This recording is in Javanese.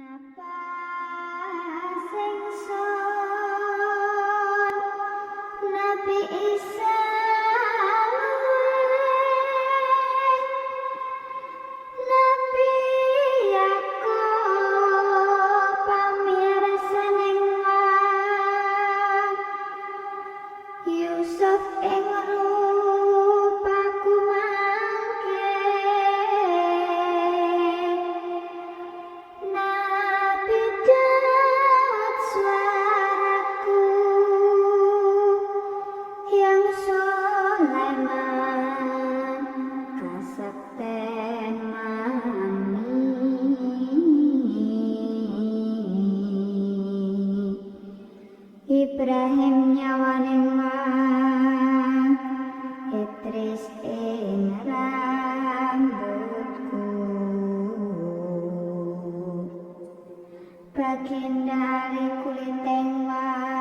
Napa sing son Nabi Isa Nabi Yakub pamirsaning wong Yusuf ing rupaku mangke Nabi Daud suaraku yang Sulaiman kasekten mami Ibrahim nyawaning wang Idris ing rambutku Baginda kuliting wang